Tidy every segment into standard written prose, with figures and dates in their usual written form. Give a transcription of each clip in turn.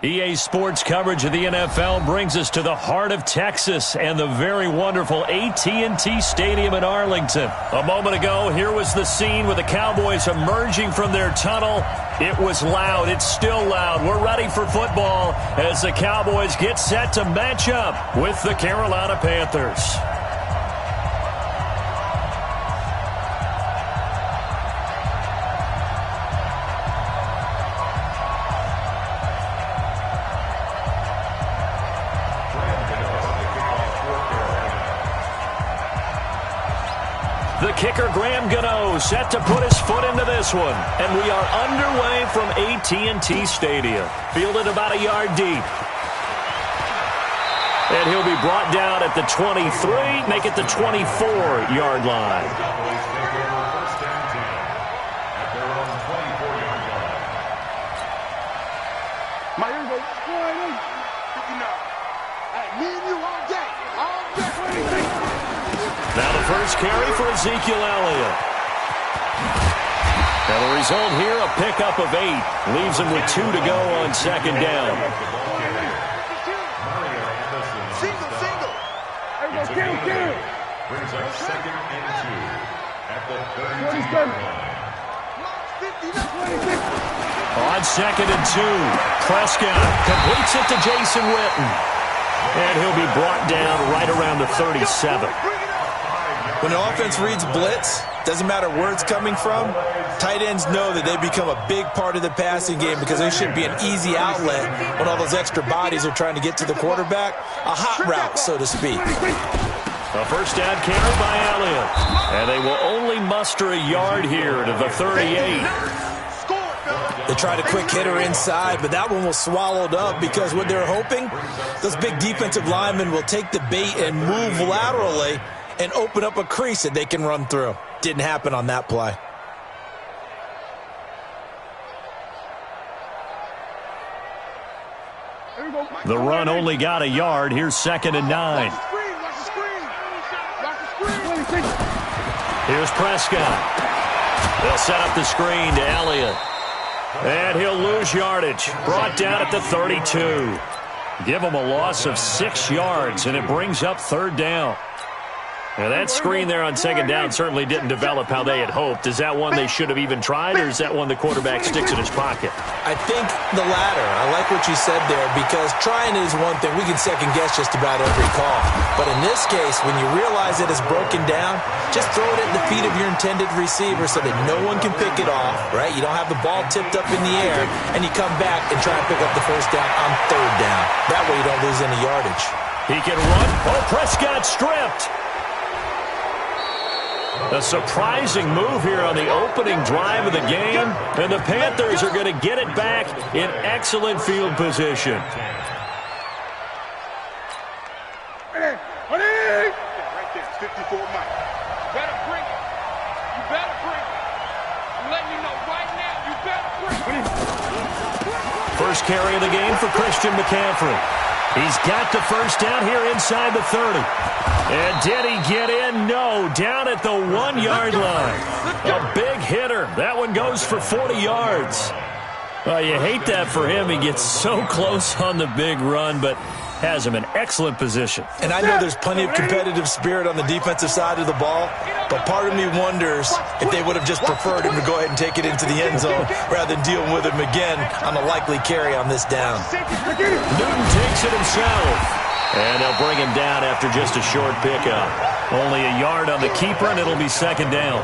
EA Sports coverage of the NFL brings us to the heart of Texas and the very wonderful AT&T Stadium in Arlington. A moment ago, here was the scene with the Cowboys emerging from their tunnel. It was loud. It's still loud. We're ready for football as the Cowboys get set to match up with the Carolina Panthers. The kicker, Gano, set to put his foot into this one. And we are underway from AT&T Stadium. Fielded about a yard deep. And he'll be brought down at the 23, make it the 24-yard line. Now the first carry for Ezekiel Elliott. Now the result here, a pickup of 8. Leaves him with 2 to go on second down. Single. Brings up second and 2 at the 32-yard line. On second and 2, Prescott completes it to Jason Witten. And he'll be brought down right around the 37. When an offense reads blitz, doesn't matter where it's coming from, tight ends know that they become a big part of the passing game because they should be an easy outlet when all those extra bodies are trying to get to the quarterback. A hot route, so to speak. A first down carry by Elliott. And they will only muster a yard here to the 38. They tried a quick hitter inside, but that one was swallowed up because what they're hoping, those big defensive linemen will take the bait and move laterally and open up a crease that they can run through. Didn't happen on that play. The run only got a yard. Here's second and 9. Here's Prescott. They'll set up the screen to Elliott. And he'll lose yardage. Brought down at the 32. Give him a loss of 6 yards, and it brings up third down. Now, that screen there on second down certainly didn't develop how they had hoped. Is that one they should have even tried, or is that one the quarterback sticks in his pocket? I think the latter. I like what you said there because trying is one thing. We can second-guess just about every call. But in this case, when you realize it is broken down, just throw it at the feet of your intended receiver so that no one can pick it off, right? You don't have the ball tipped up in the air, and you come back and try and pick up the first down on third down. That way you don't lose any yardage. He can run. Oh, Prescott stripped. A surprising move here on the opening drive of the game, and the Panthers are going to get it back in excellent field position. Right there, 54 Mike. You better bring it. You better bring it. I'm letting you know right now, you better bring it. First carry of the game for Christian McCaffrey. He's got the first down here inside the 30. And did he get in? No, down at the 1-yard line. A big hitter. That one goes for 40 yards. Well, you hate that for him. He gets so close on the big run, but has him in excellent position. And I know there's plenty of competitive spirit on the defensive side of the ball, but part of me wonders if they would have just preferred him to go ahead and take it into the end zone rather than deal with him again on a likely carry on this down. Newton takes it himself. And they'll bring him down after just a short pickup. Only a yard on the keeper, and it'll be second down.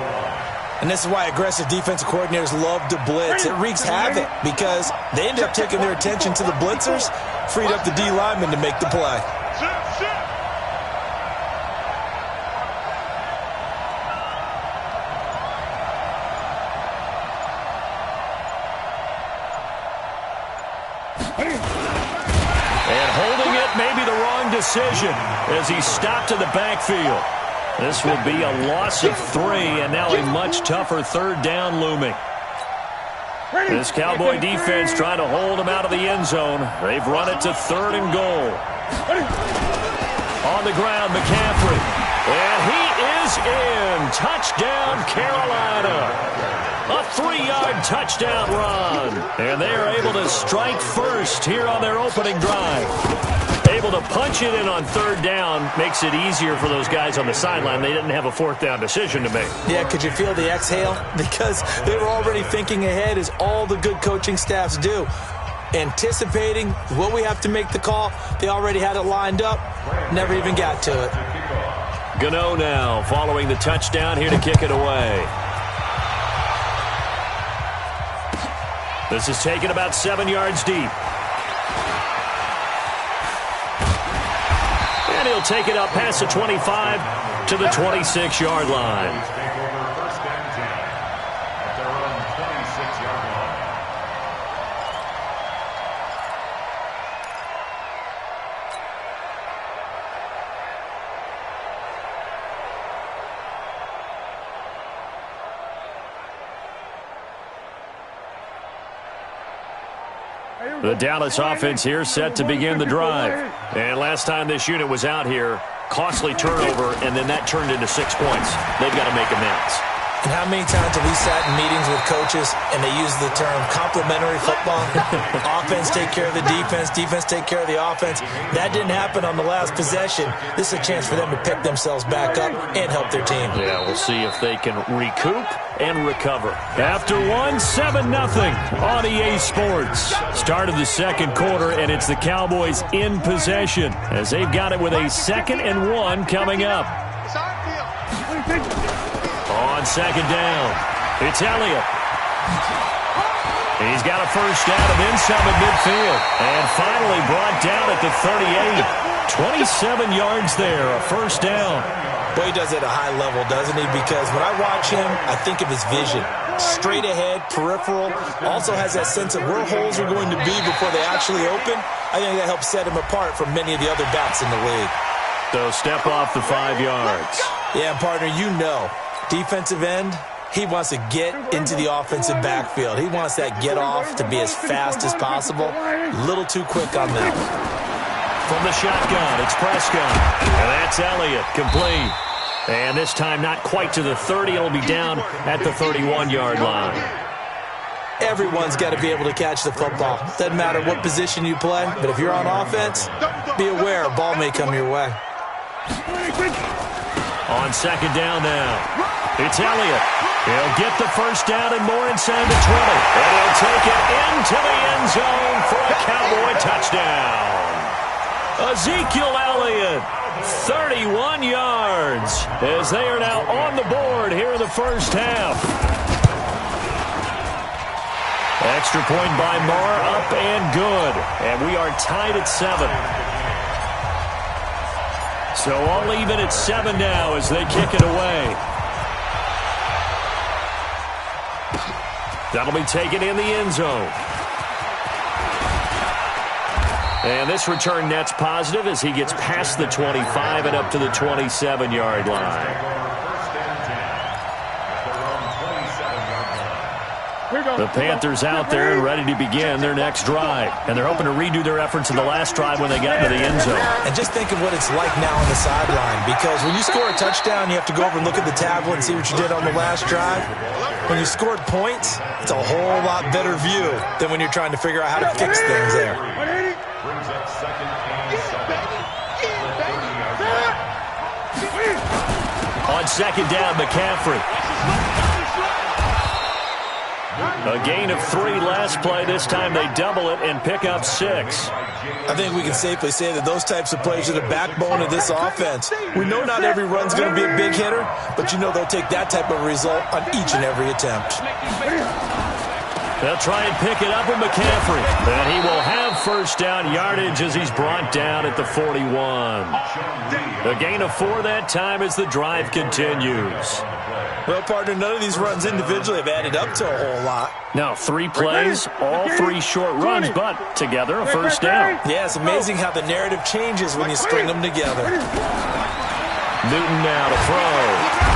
And this is why aggressive defensive coordinators love to blitz. It wreaks havoc because they end up taking their attention to the blitzers, freed up the D lineman to make the play. And holding it may be the wrong decision as he stopped in the backfield. This will be a loss of 3, and now a much tougher third down looming. This Cowboy defense trying to hold him out of the end zone. They've run it to 3rd and goal. On the ground, McCaffrey. And he is in. Touchdown, Carolina. A 3-yard touchdown run. And they are able to strike first here on their opening drive. Able to punch it in on third down makes it easier for those guys on the sideline. They didn't have a fourth down decision to make. Yeah, could you feel the exhale? Because they were already thinking ahead, as all the good coaching staffs do. Anticipating what we have to make the call. They already had it lined up. Never even got to it. Gano now following the touchdown here to kick it away. This is taken about 7 yards deep. And he'll take it up past the 25 to the 26-yard line. The Dallas offense here set to begin the drive. And last time this unit was out here, costly turnover, and then that turned into 6 points. They've got to make amends. And how many times have we sat in meetings with coaches and they use the term complementary football? Offense take care of the defense, defense take care of the offense. That didn't happen on the last possession. This is a chance for them to pick themselves back up and help their team. Yeah, we'll see if they can recoup and recover. After 7-0 on EA Sports. Start of the second quarter, and it's the Cowboys in possession as they've got it with a 2nd and 1 coming up. On second down, it's Elliott. He's got a first down and then some at midfield. And finally brought down at the 38. 27 yards there, a first down. Boy, he does it at a high level, doesn't he? Because when I watch him, I think of his vision. Straight ahead, peripheral. Also has that sense of where holes are going to be before they actually open. I think that helps set him apart from many of the other backs in the league. So step off the 5 yards. Yeah, partner, you know. Defensive end, he wants to get into the offensive backfield. He wants that get off to be as fast as possible. A little too quick on that. From the shotgun, it's Prescott. And that's Elliott, complete. And this time not quite to the 30. It'll be down at the 31-yard line. Everyone's got to be able to catch the football. Doesn't matter what position you play, but if you're on offense, be aware a ball may come your way. On second down now, it's Elliott. He'll get the first down and more inside the 20. And he'll take it into the end zone for a Cowboy touchdown. Ezekiel Elliott, 31 yards, as they are now on the board here in the first half. Extra point by Marr, up and good. And we are tied at 7. So all even at 7 now as they kick it away. That'll be taken in the end zone. And this return net's positive as he gets past the 25 and up to the 27-yard line. The Panthers out there and ready to begin their next drive. And they're hoping to redo their efforts in the last drive when they got into the end zone. And just think of what it's like now on the sideline. Because when you score a touchdown, you have to go over and look at the tablet and see what you did on the last drive. When you scored points, it's a whole lot better view than when you're trying to figure out how to fix things there. On second down, McCaffrey. A gain of 3 last play. This time they double it and pick up 6. I think we can safely say that those types of plays are the backbone of this offense. We know not every run's going to be a big hitter, but you know they'll take that type of result on each and every attempt. They'll try and pick it up with McCaffrey. And he will have first down yardage as he's brought down at the 41. A gain of 4 that time as the drive continues. Well, partner, none of these runs individually have added up to a whole lot. Now, 3 plays, all 3 short runs, but together a first down. Yeah, it's amazing how the narrative changes when you string them together. Newton now to throw.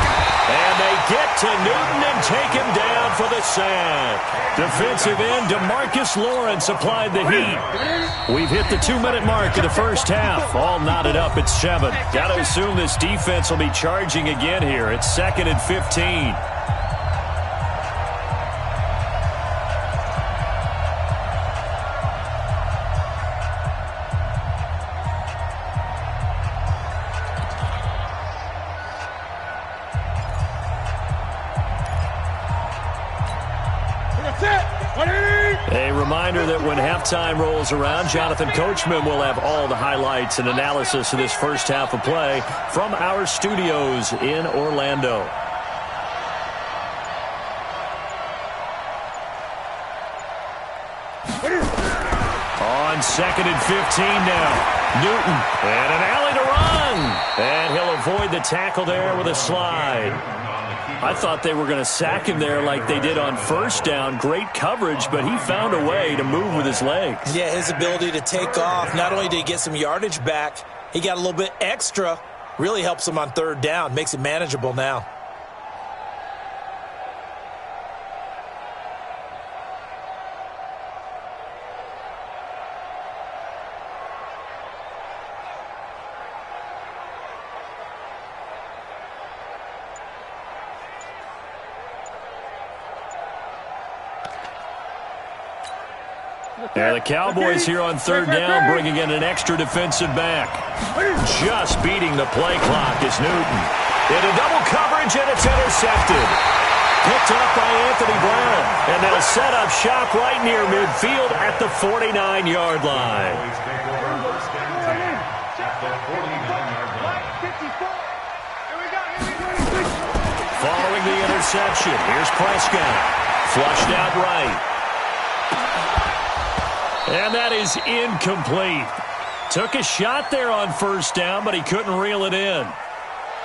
And they get to Newton and take him down for the sack. Defensive end DeMarcus Lawrence applied the heat. We've hit the 2-minute mark of the first half. All knotted up at 7. Got to assume this defense will be charging again here. It's 2nd and 15. A reminder that when halftime rolls around, Jonathan Coachman will have all the highlights and analysis of this first half of play from our studios in Orlando. On 2nd and 15 now. Newton, and an alley to run. And he'll avoid the tackle there with a slide. I thought they were going to sack him there like they did on first down. Great coverage, but he found a way to move with his legs. Yeah, his ability to take off, not only did he get some yardage back, he got a little bit extra. Really helps him on 3rd down, makes it manageable now. And the Cowboys here on 3rd down, bringing in an extra defensive back. Just beating the play clock is Newton. Into double coverage, and it's intercepted. Picked up by Anthony Brown. And they'll set up shop right near midfield at the 49-yard line. Following the interception, here's Prescott. Flushed out right. And that is incomplete. Took a shot there on 1st down, but he couldn't reel it in.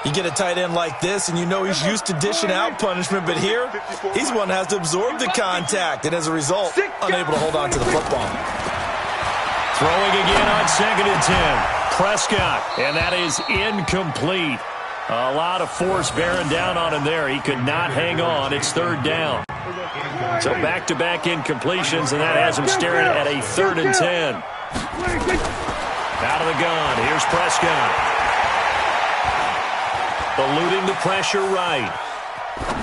You get a tight end like this, and you know he's used to dishing out punishment, but here, he's one that has to absorb the contact, and as a result, unable to hold on to the football. Throwing again on 2nd and 10. Prescott, and that is incomplete. A lot of force bearing down on him there. He could not hang on. It's 3rd down. So back-to-back incompletions, and that has him staring at a 3rd and 10. Out of the gun, here's Prescott. Eluding the pressure right.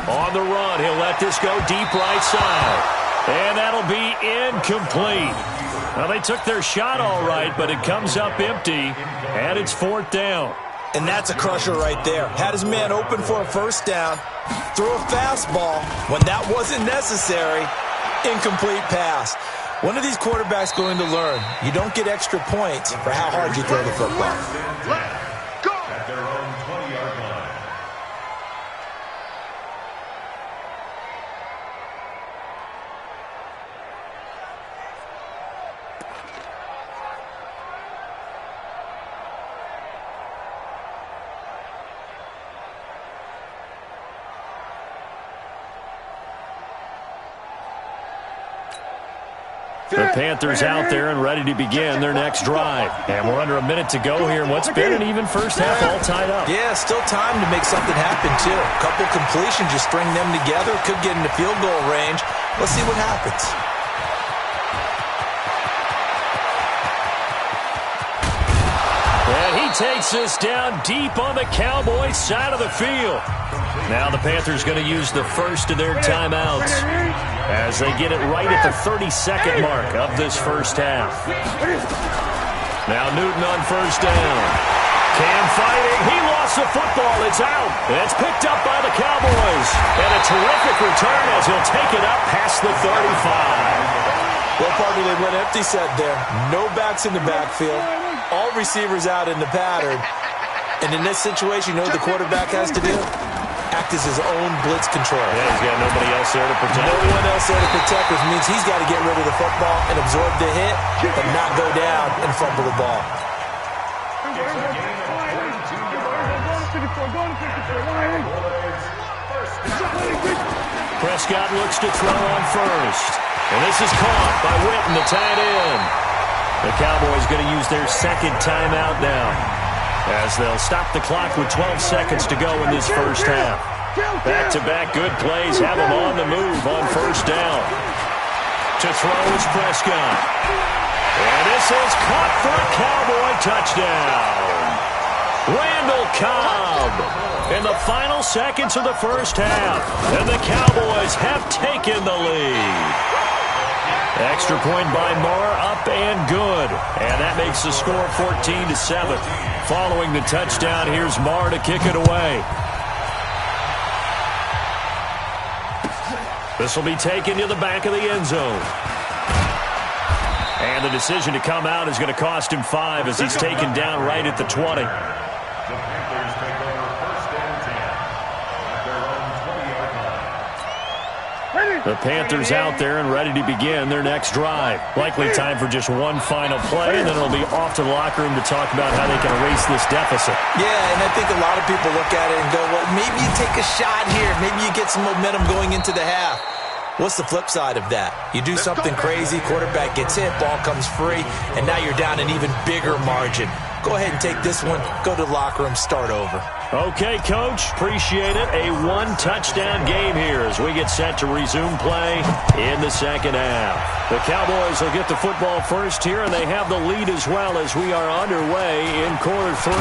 On the run, he'll let this go deep right side. And that'll be incomplete. Well, they took their shot all right, but it comes up empty, and it's 4th down. And that's a crusher right there. Had his man open for a 1st down. Threw a fastball when that wasn't necessary. Incomplete pass. One of these quarterbacks going to learn, you don't get extra points for how hard you throw the football. Let's go! At their own 20-yard line. The Panthers out there and ready to begin their next drive. And we're under a minute to go here in what's been an even first half, all tied up. Yeah, still time to make something happen, too. A couple completions, just string them together. Could get into field goal range. Let's see what happens. And he takes this down deep on the Cowboys side of the field. Now the Panthers going to use the first of their timeouts as they get it right at the 32nd mark of this first half. Now Newton on 1st down. Cam fighting. He lost the football. It's out. It's picked up by the Cowboys. And a terrific return as he'll take it up past the 35. Well, partner, they went empty set there. No backs in the backfield. All receivers out in the pattern. And in this situation, you know what the quarterback has to do? Act as his own blitz control. Yeah, he's got nobody else there to protect. No one else there to protect, which means he's got to get rid of the football and absorb the hit and not go down and fumble the ball. Prescott looks to throw on 1st. And this is caught by Witten, the tight end. The Cowboys going to use their 2nd timeout now, as they'll stop the clock with 12 seconds to go in this first half. Back-to-back good plays have them on the move on 1st down. To throw is Prescott. And this is caught for a Cowboy touchdown. Randall Cobb in the final seconds of the first half. And the Cowboys have taken the lead. Extra point by Marr, up and good. And that makes the score 14-7. Following the touchdown, here's Marr to kick it away. This will be taken to the back of the end zone. And the decision to come out is going to cost him 5 as he's taken down right at the 20. The Panthers out there and ready to begin their next drive. Likely time for just one final play, and then it'll be off to the locker room to talk about how they can erase this deficit. Yeah, and I think a lot of people look at it and go, well, maybe you take a shot here. Maybe you get some momentum going into the half. What's the flip side of that? You do something crazy, quarterback gets hit, ball comes free, and now you're down an even bigger margin. Go ahead and take this one, go to the locker room, start over. Okay, Coach, appreciate it. A one-touchdown game here as we get set to resume play in the second half. The Cowboys will get the football first here, and they have the lead as well as we are underway in quarter 3.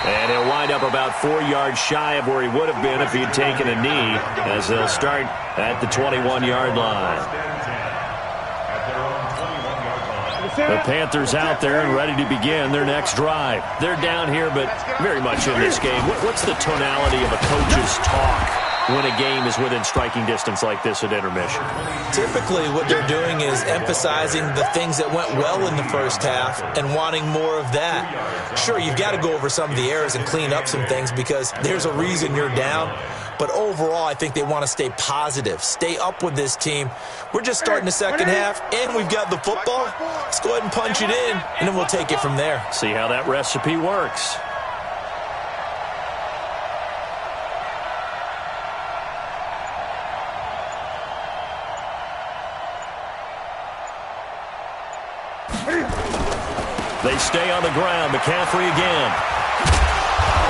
And he'll wind up about 4 yards shy of where he would have been if he had taken a knee, as they'll start at the 21-yard line. The Panthers out there and ready to begin their next drive. They're down here, but very much in this game. What's the tonality of a coach's talk when a game is within striking distance like this at intermission? Typically, what they're doing is emphasizing the things that went well in the first half and wanting more of that. Sure, you've got to go over some of the errors and clean up some things because there's a reason you're down. But overall, I think they want to stay positive, stay up with this team. We're just starting the second half, and we've got the football. Let's go ahead and punch it in, and then we'll take it from there. See how that recipe works. They stay on the ground. McCaffrey again.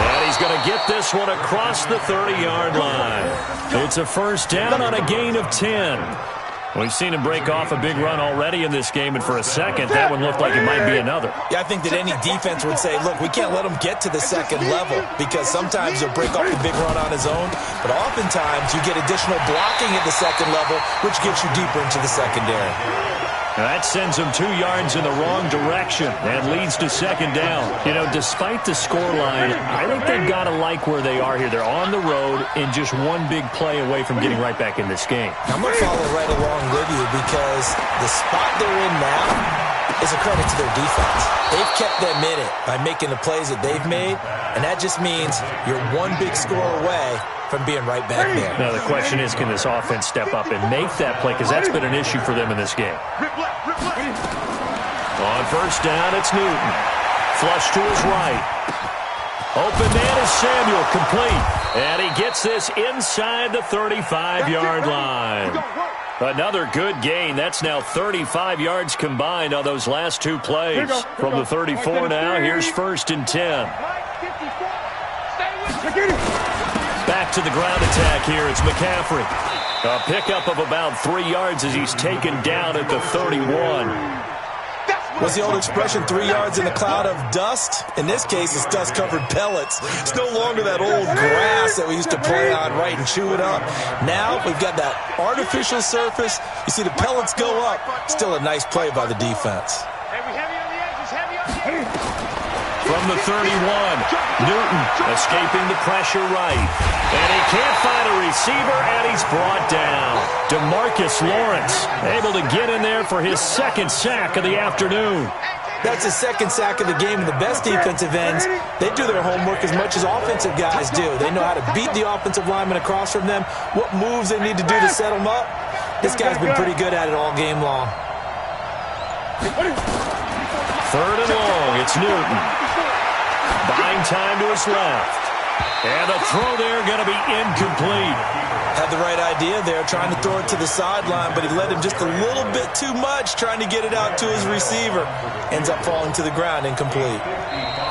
And he's going to get this one across the 30-yard line. It's a first down on a gain of 10. We've seen him break off a big run already in this game, and for a second, that one looked like it might be another. Yeah, I think that any defense would say, look, we can't let him get to the second level because sometimes he'll break off the big run on his own, but oftentimes you get additional blocking at the second level, which gets you deeper into the secondary. That sends them 2 yards in the wrong direction and leads to second down. You know, despite the scoreline, I think they've got to like where they are here. They're on the road and just one big play away from getting right back in this game. I'm going to follow right along with you because the spot they're in now is a credit to their defense. They've kept them in it by making the plays that they've made, and that just means you're one big score away from being right back there. Now, the question is, can this offense step up and make that play? Because that's been an issue for them in this game. On first down, it's Newton. Flush to his right. Open man is Samuel, complete. And he gets this inside the 35-yard line. Another good gain. That's now 35 yards combined on those last 2 plays. From the 34 now, here's first and 10. Back to the ground attack here. It's McCaffrey. A pickup of about 3 yards as he's taken down at the 31. What's the old expression, 3 yards in a cloud of dust? In this case, it's dust-covered pellets. It's no longer that old grass that we used to play on, right, and chew it up. Now we've got that artificial surface. You see the pellets go up. Still a nice play by the defense. From the 31, Newton escaping the pressure right. And he can't find a receiver, and he's brought down. DeMarcus Lawrence able to get in there for his second sack of the afternoon. That's his second sack of the game, and the best defensive ends, they do their homework as much as offensive guys do. They know how to beat the offensive lineman across from them, what moves they need to do to set them up. This guy's been pretty good at it all game long. Third and long, it's Newton. Buying time to his left. And the throw there going to be incomplete. Had the right idea there, trying to throw it to the sideline, but he led him just a little bit too much, trying to get it out to his receiver. Ends up falling to the ground, incomplete.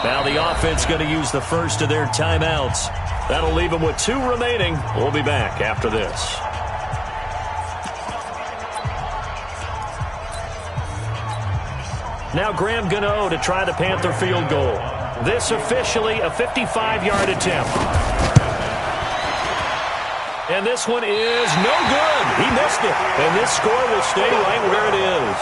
Now the offense going to use the first of their timeouts. That'll leave them with 2 remaining. We'll be back after this. Now Graham Gano to try the Panther field goal. This officially a 55-yard attempt. And this one is no good. He missed it. And this score will stay right where it is.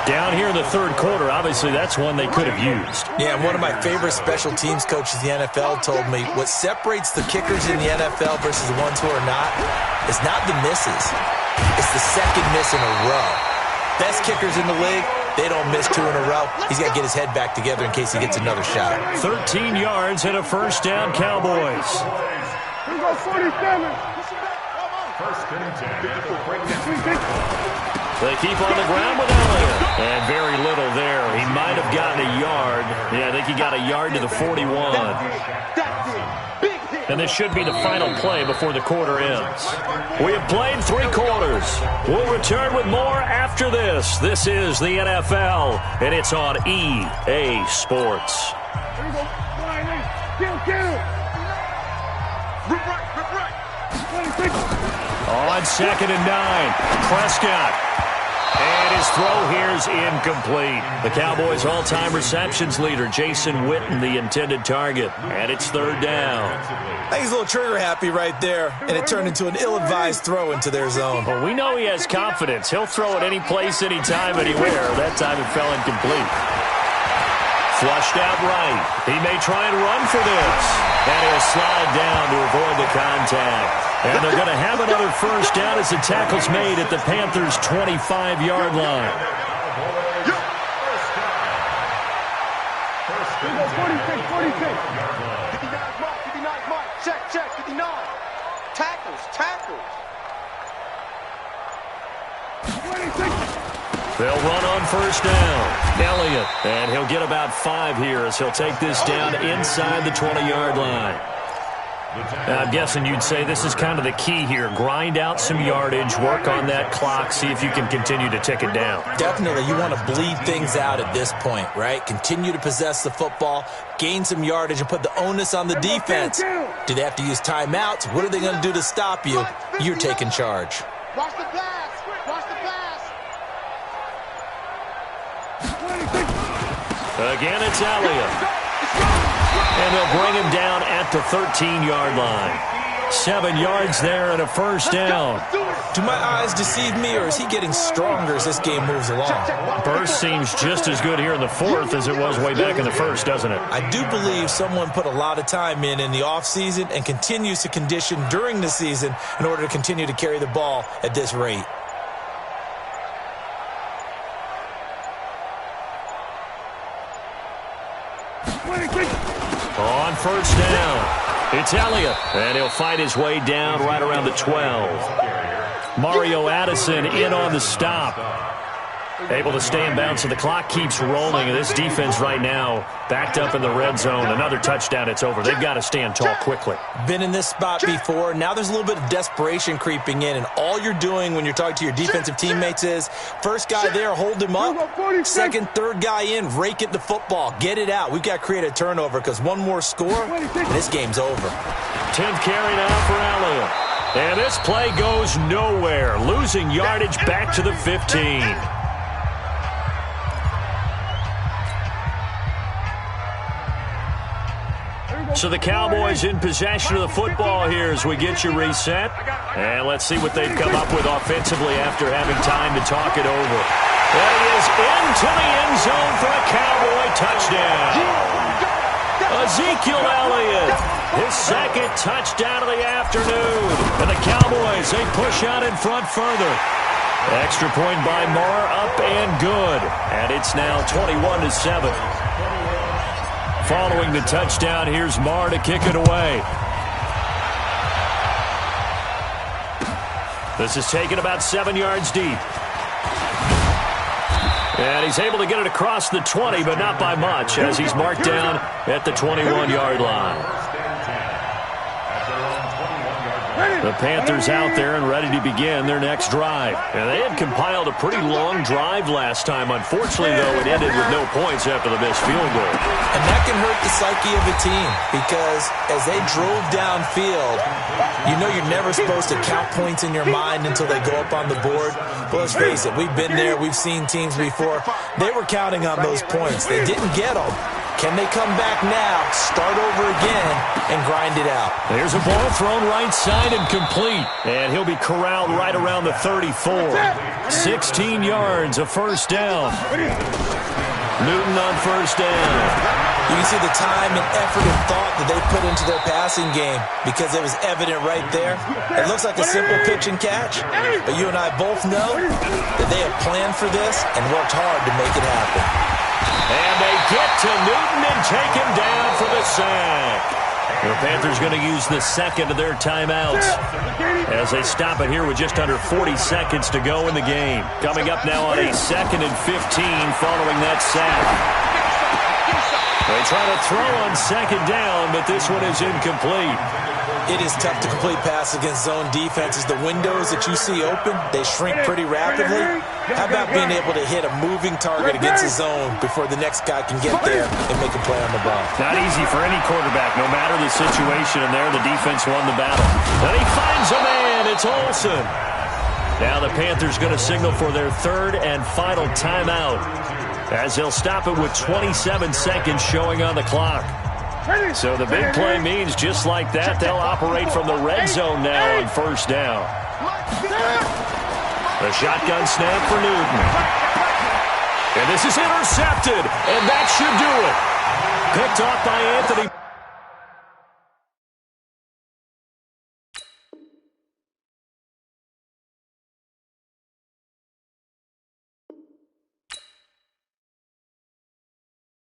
Down here in the third quarter, obviously that's one they could have used. Yeah, and one of my favorite special teams coaches in the NFL told me what separates the kickers in the NFL versus the ones who are not is not the misses. It's the second miss in a row. Best kickers in the league, they don't miss 2 in a row. He's got to get his head back together in case he gets another shot. 13 yards and a first down, Cowboys. Here we go, 47. First and 10. They keep on the ground with Elliott. And very little there. He might have gotten a yard. Yeah, I think he got a yard to the 41. And this should be the final play before the quarter ends. We have played 3 quarters. We'll return with more after this. This is the NFL, and it's on EA Sports. Here we go. Kill. Rip right. 26. On 2nd and 9, Prescott. And his throw here is incomplete. The Cowboys' all-time receptions leader, Jason Witten, the intended target. And it's 3rd down. I think he's a little trigger happy right there, and it turned into an ill-advised throw into their zone. Well, we know he has confidence. He'll throw it any place, anytime, anywhere. That time it fell incomplete. Flushed out right. He may try and run for this. And he'll slide down to avoid the contact. And they're going to have another first down as the tackle's made at the Panthers' 25-yard line. Here we go, 46. 59 mark. Check, 59. Tackles. 26. They'll run on first down. Elliott. And he'll get about 5 here as he'll take this down inside the 20-yard line. I'm guessing you'd say this is kind of the key here. Grind out some yardage, work on that clock, see if you can continue to tick it down. Definitely. You want to bleed things out at this point, right? Continue to possess the football, gain some yardage, and put the onus on the defense. Do they have to use timeouts? What are they going to do to stop you? You're taking charge. Watch the pass. 26. Again, it's Elliott. And they'll bring him down at the 13-yard line. 7 yards there and a first down. Do my eyes deceive me, or is he getting stronger as this game moves along? Burst seems just as good here in the 4th as it was way back in the 1st, doesn't it? I do believe someone put a lot of time in the offseason and continues to condition during the season in order to continue to carry the ball at this rate. On first down, it's Elliott, and he'll fight his way down right around the 12. Mario Addison in on the stop. Able to stay in bounds, so the clock keeps rolling. And this defense right now backed up in the red zone. Another touchdown, it's over. They've got to stand tall quickly. Been in this spot before. Now there's a little bit of desperation creeping in, and all you're doing when you're talking to your defensive teammates is first guy there, hold him up. Second, third guy in, rake at the football. Get it out. We've got to create a turnover because one more score, and this game's over. 10th carry now for Elliott. And this play goes nowhere. Losing yardage back to the 15. So the Cowboys in possession of the football here as we get you reset. And let's see what they've come up with offensively after having time to talk it over. That is into the end zone for a Cowboy touchdown. Ezekiel Elliott, his 2nd touchdown of the afternoon. And the Cowboys, they push out in front further. Extra point by Marr, up and good. And it's now 21-7. Following the touchdown, here's Marr to kick it away. This is taken about 7 yards deep. And he's able to get it across the 20, but not by much, as he's marked down at the 21-yard line. The Panthers out there and ready to begin their next drive. And they had compiled a pretty long drive last time. Unfortunately, though, it ended with no points after the missed field goal. And that can hurt the psyche of a team because as they drove downfield, you know you're never supposed to count points in your mind until they go up on the board. But let's face it, we've been there. We've seen teams before. They were counting on those points. They didn't get them. Can they come back now, start over again, and grind it out? There's a ball thrown right side line and complete. And he'll be corralled right around the 34. 16 yards, a first down. Newton on first down. You can see the time and effort and thought that they put into their passing game because it was evident right there. It looks like a simple pitch and catch, but you and I both know that they have planned for this and worked hard to make it happen. And they get to Newton and take him down for the sack. The Panthers going to use the second of their timeouts as they stop it here with just under 40 seconds to go in the game. Coming up now on a 2nd and 15 following that sack. They try to throw on 2nd down, but this one is incomplete. It is tough to complete pass against zone defenses. The windows that you see open, they shrink pretty rapidly. How about being able to hit a moving target against the zone before the next guy can get there and make a play on the ball? Not easy for any quarterback, no matter the situation, and there the defense won the battle. And he finds a man. It's Olsen. Now the Panthers going to signal for their 3rd and final timeout, as they'll stop it with 27 seconds showing on the clock. So the big play means just like that, they'll operate from the red zone now on first down. The shotgun snap for Newton. And this is intercepted, and that should do it. Picked off by Anthony.